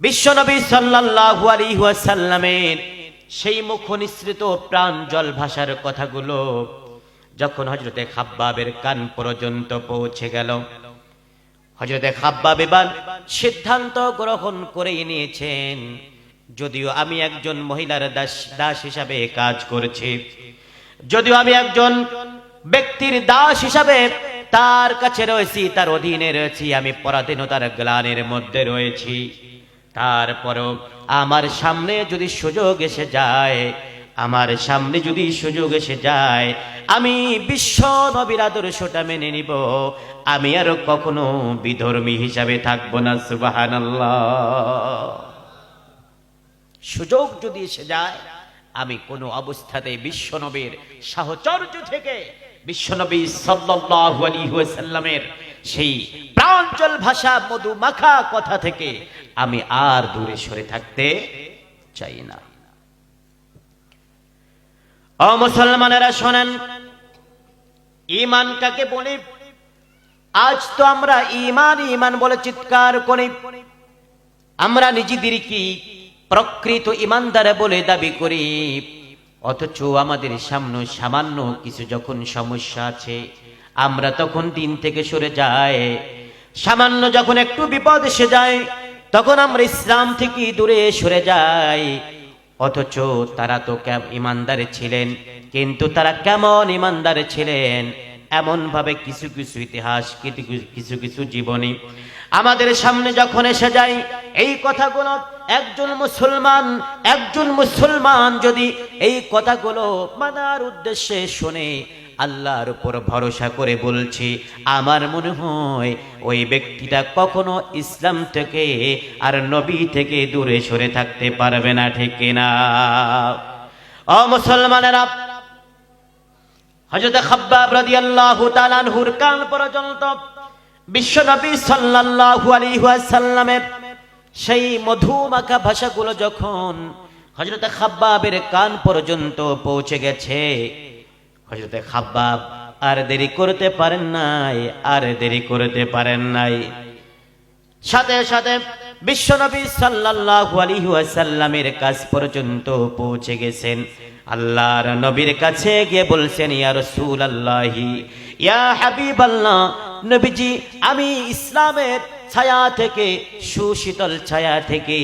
বিশ্বনবী সাল্লাল্লাহু আলাইহি ওয়াসাল্লামের সেই মুখ নিঃসৃত প্রাঞ্জল ভাষার কথাগুলো যখন হযরতে খাব্বাবের কান পর্যন্ত পৌঁছে গেল, হযরতে খাব্বাব এবার সিদ্ধান্ত গ্রহণ করে নিয়েছেন, যদিও আমি একজন মহিলার দাস হিসাবে কাজ করছি, যদিও আমি একজন ব্যক্তির দাস হিসাবে তার কাছে রয়েছি, তার অধীনে রয়েছি, আমি পরাধীনতার গ্লানির মধ্যে রয়েছি, তারপরও আমার সামনে যদি সুযোগ এসে যায়, আমার সামনে যদি সুযোগ এসে যায়, আমি বিশ্ব নবীর আদর্শটা মেনে নিব, আমি আর কখনো বিধর্মী হিসাবে থাকবো না। সুবহানাল্লাহ। সুযোগ যদি এসে যায়, আমি কোনো অবস্থাতে বিশ্ব নবীর সাহচর্য থেকে, বিশ্বনবী সাল্লাল্লাহু আলাইহি ওয়াসাল্লামের সেই প্রাঞ্জল ভাষা মধু মাখা কথা থেকে আমি আর দূরে সরে থাকতে চাই না। ও মুসলমানেরা শোনেন, ঈমান কাকে বলে? আজ তো আমরা ঈমান ঈমান বলে চিৎকার করি, আমরা নিজেদেরকে প্রকৃত ঈমানদার বলে দাবি করি, অথচ আমাদের সামনে সামান্য কিছু যখন সমস্যা আছে, আমরা তখন দিন থেকে সরে যাই। সামান্য যখন একটু বিপদ এসে যায়, তখন আমরা ইসলাম থেকে দূরে সরে যাই। অথচ তারা তো ঈমানদার ছিলেন, কিন্তু তারা কেমন ঈমানদার ছিলেন, এমন ভাবে কিছু কিছু ইতিহাস, কিছু কিছু জীবনী আমাদের সামনে যখন এসে যায়, এই কথাগুলো একজন মুসলমান যদি এই কথাগুলো মানার উদ্দেশ্যে শুনে, আল্লাহর উপর ভরসা করে বলছি, আমার মনে হয় ওই ব্যক্তিটা কখনো ইসলাম থেকে আর নবী থেকে দূরে সরে থাকতে পারবে না, ঠিক কিনা? ও মুসলমানেরা, হযরত খাব্বাব রাদিয়াল্লাহু তাআলা আনহুর কান পর্যন্ত বিশ্বনবী সাল্লাল্লাহু আলাইহি ওয়াসাল্লামের সেই মধুমাখা ভাষাগুলো যখন হযরত খাব্বাবের কান পর্যন্ত পৌঁছে গেছে, হযরত খাব্বাব আর দেরি করতে পারেন নাই, সাথে সাথে বিশ্বনবী সাল্লাল্লাহু আলাইহি ওয়াসাল্লামের কাছ পর্যন্ত পৌঁছে গেছেন। আল্লাহর নবীর কাছে গিয়ে বলছেন, ইয়া রাসূলুল্লাহি, ইয়া হাবিবাল্লাহ, নবীজি, আমি ইসলামের ছায়া থেকে, সুশীতল ছায়া থেকে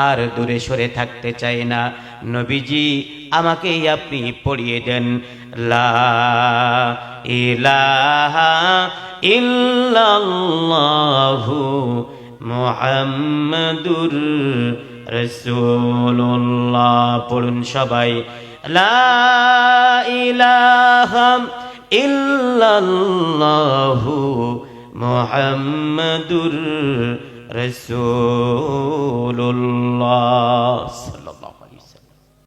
আর দূরে সরে থাকতে চাই না। নবীজি, আমাকে আপনি পড়িয়ে দেন লা ইলাহা ইল্লাল্লাহু মুহাম্মাদুর রাসূলুল্লাহ। পড়ুন সবাই, লা ইলাহা ইল্লাল্লাহু মুহাম্মাদুর রাসূলুল্লাহ।